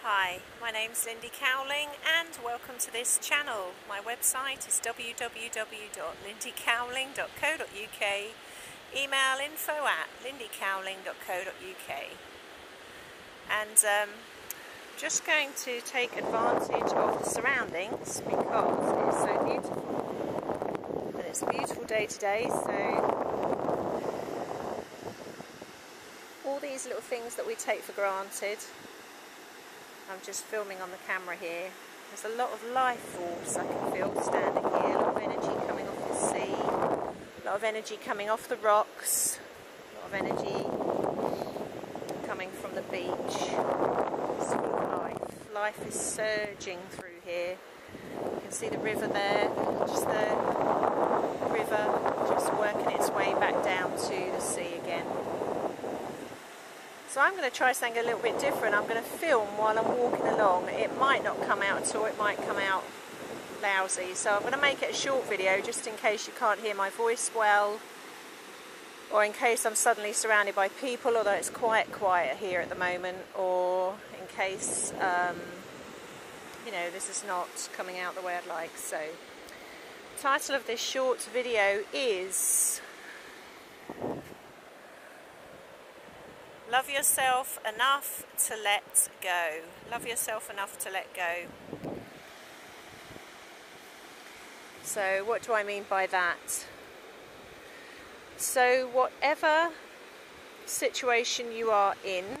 Hi, my name's Lindy Cowling and welcome to this channel. My website is www.lindycowling.co.uk, email info@lindycowling.co.uk, and just going to take advantage of the surroundings because it's so beautiful and it's a beautiful day today. So all these little things that we take for granted, I'm just filming on the camera here. There's a lot of life force I can feel standing here. A lot of energy coming off the sea, a lot of energy coming off the rocks, a lot of energy coming from the beach. It's full of life. Life is surging through here. You can see the river there, just the river just working its way back down to the sea again. So I'm going to try something a little bit different. I'm going to film while I'm walking along. It might not come out at all, it might come out lousy. So I'm going to make it a short video just in case you can't hear my voice well, or in case I'm suddenly surrounded by people, although it's quite quiet here at the moment, or in case, you know, this is not coming out the way I'd like. So the title of this short video is Love yourself enough to let go. Love yourself enough to let go. So what do I mean by that? So whatever situation you are in,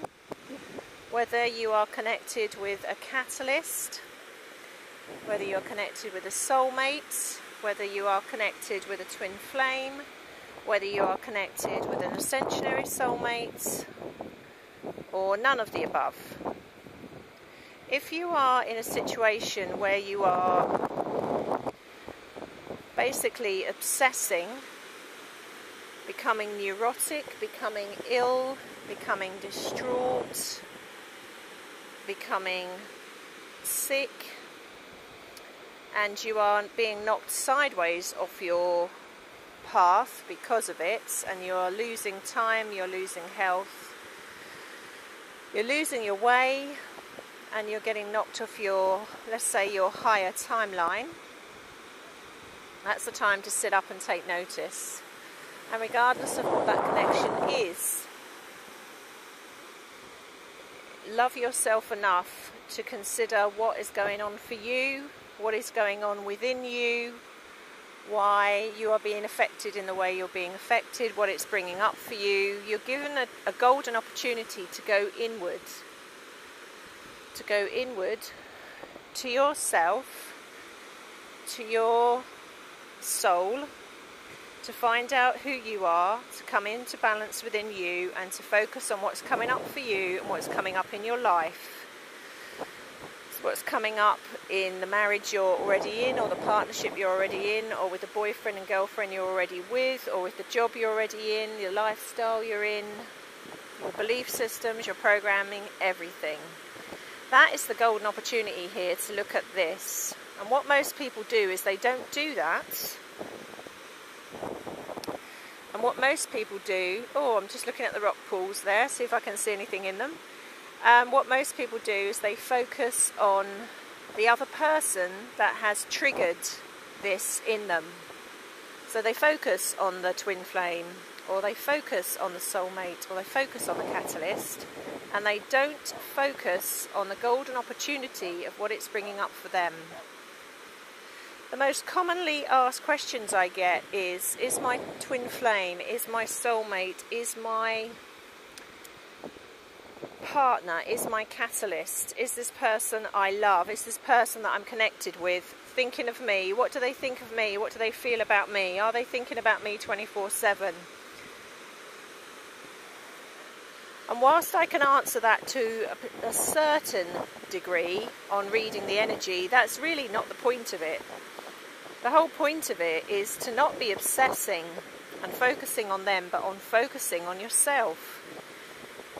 whether you are connected with a catalyst, whether you're connected with a soulmate, whether you are connected with a twin flame, whether you are connected with an ascensionary soulmate, or none of the above. If you are in a situation where you are basically obsessing, becoming neurotic, becoming ill, becoming distraught, becoming sick, and you are being knocked sideways off your path because of it, and you're losing time, you're losing health, you're losing your way, and you're getting knocked off your, let's say, your higher timeline, that's the time to sit up and take notice. And regardless of what that connection is, love yourself enough to consider what is going on for you, what is going on within you, why you are being affected in the way you're being affected, what it's bringing up for you. You're given a golden opportunity to go inward, to yourself, to your soul, to find out who you are, to come into balance within you, and to focus on what's coming up for you and what's coming up in your life. What's coming up in the marriage you're already in, or the partnership you're already in, or with the boyfriend and girlfriend you're already with, or with the job you're already in, your lifestyle you're in, your belief systems, your programming, everything. That is the golden opportunity here to look at this. And what most people do is they don't do that. And what most people do, oh, I'm just looking at the rock pools there, see if I can see anything in them. What most people do is they focus on the other person that has triggered this in them. So they focus on the twin flame, or they focus on the soulmate, or they focus on the catalyst, and they don't focus on the golden opportunity of what it's bringing up for them. The most commonly asked questions I get is my twin flame, is my soulmate, is my partner, is my catalyst, is this person I love, is this person that I'm connected with thinking of me? What do they think of me? What do they feel about me? Are they thinking about me 24/7? And whilst I can answer that to a certain degree on reading the energy, that's really not the point of it. The whole point of it is to not be obsessing and focusing on them, but on focusing on yourself.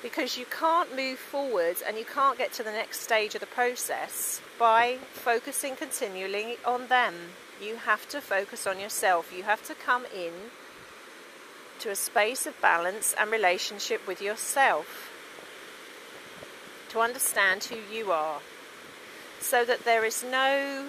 Because you can't move forward and you can't get to the next stage of the process by focusing continually on them. You have to focus on yourself. You have to come in to a space of balance and relationship with yourself, to understand who you are, so that there is no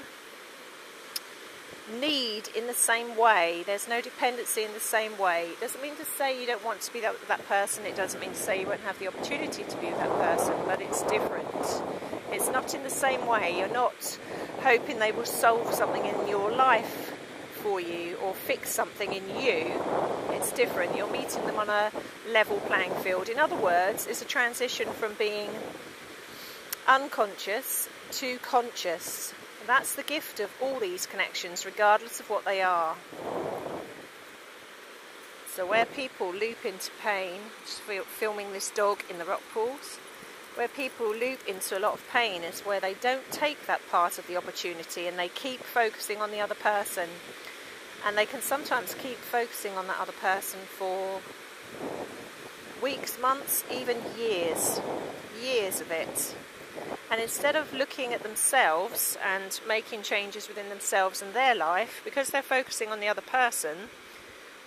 need in the same way, there's no dependency in the same way. It doesn't mean to say you don't want to be that person, it doesn't mean to say you won't have the opportunity to be that person, but it's different. It's not in the same way. You're not hoping they will solve something in your life for you or fix something in you. It's different. You're meeting them on a level playing field. In other words, it's a transition from being unconscious to conscious. That's the gift of all these connections, regardless of what they are. So where people loop into pain, just filming this dog in the rock pools, where people loop into a lot of pain is where they don't take that part of the opportunity and they keep focusing on the other person. And they can sometimes keep focusing on that other person for weeks, months, even years of it. And instead of looking at themselves and making changes within themselves and their life, because they're focusing on the other person,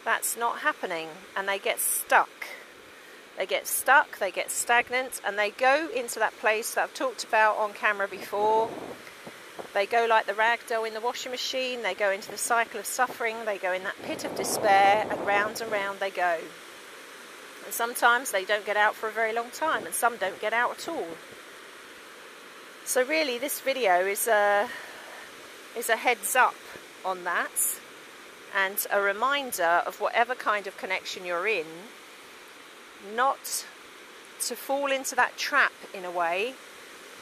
that's not happening, and they get stuck. They get stuck, they get stagnant, and they go into that place that I've talked about on camera before. They go like the rag doll in the washing machine, they go into the cycle of suffering, they go in that pit of despair, and round they go. And sometimes they don't get out for a very long time, and some don't get out at all. So really this video is a heads up on that, and a reminder of whatever kind of connection you're in, not to fall into that trap in a way,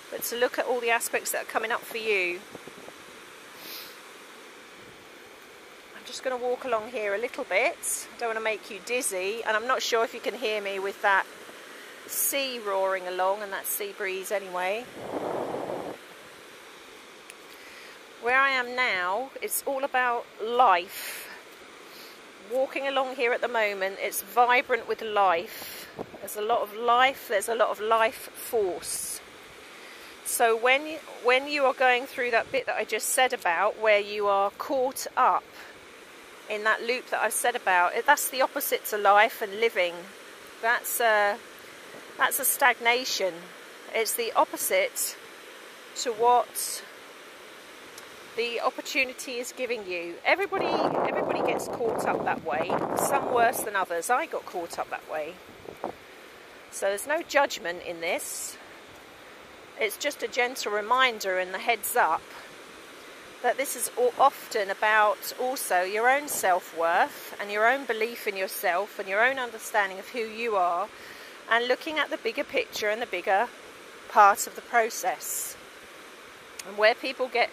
but to look at all the aspects that are coming up for you. I'm just going to walk along here a little bit. I don't want to make you dizzy, and I'm not sure if you can hear me with that sea roaring along and that sea breeze anyway. Where I am now, it's all about life. Walking along here at the moment, it's vibrant with life. There's a lot of life, there's a lot of life force. So when you are going through that bit that I just said about, where you are caught up in that loop that I've said about, that's the opposite to life and living. That's a stagnation. It's the opposite to what the opportunity is giving you. Everybody gets caught up that way, some worse than others. I got caught up that way. So there's no judgment in this. It's just a gentle reminder and the heads up that this is often about also your own self-worth and your own belief in yourself and your own understanding of who you are, and looking at the bigger picture and the bigger parts of the process. And where people get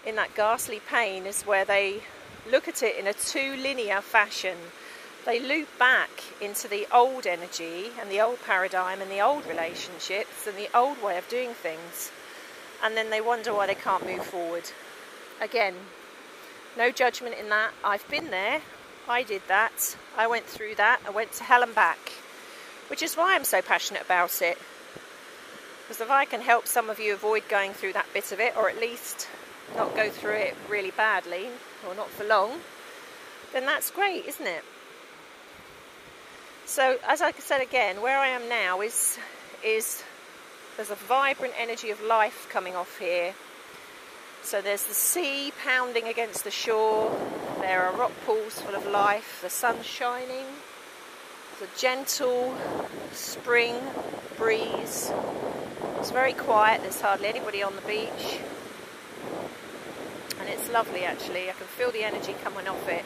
in that ghastly pain is where they look at it in a too linear fashion. They loop back into the old energy and the old paradigm and the old relationships and the old way of doing things, and then they wonder why they can't move forward. Again, no judgment in that. I've been there, I did that, I went through that, I went to hell and back, which is why I'm so passionate about it. Because if I can help some of you avoid going through that bit of it, or at least not go through it really badly, or not for long, then that's great, isn't it? So, as I said again, where I am now is there's a vibrant energy of life coming off here. So there's the sea pounding against the shore, there are rock pools full of life, the sun's shining, there's a gentle spring breeze. It's very quiet, there's hardly anybody on the beach. And it's lovely actually, I can feel the energy coming off it.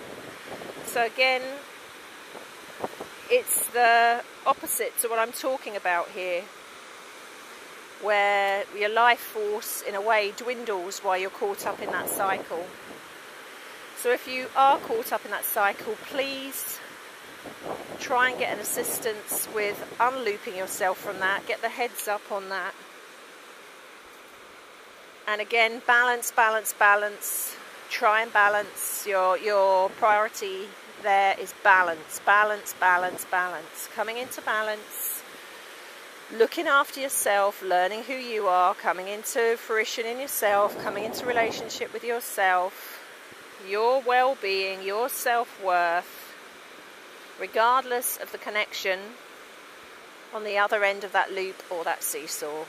So again, it's the opposite to what I'm talking about here, where your life force in a way dwindles while you're caught up in that cycle. So if you are caught up in that cycle, please try and get an assistance with unlooping yourself from that, get the heads up on that. And again, balance, balance, balance. Try and balance. Your priority there is balance, balance, balance, balance. Coming into balance, looking after yourself, learning who you are, coming into fruition in yourself, coming into relationship with yourself, your well-being, your self-worth, regardless of the connection on the other end of that loop or that seesaw.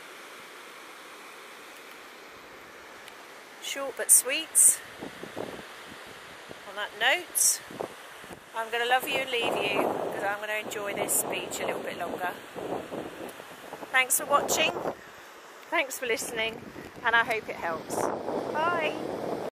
Short but sweet. On that note, I'm going to love you and leave you because I'm going to enjoy this beach a little bit longer. Thanks for watching, thanks for listening, and I hope it helps. Bye!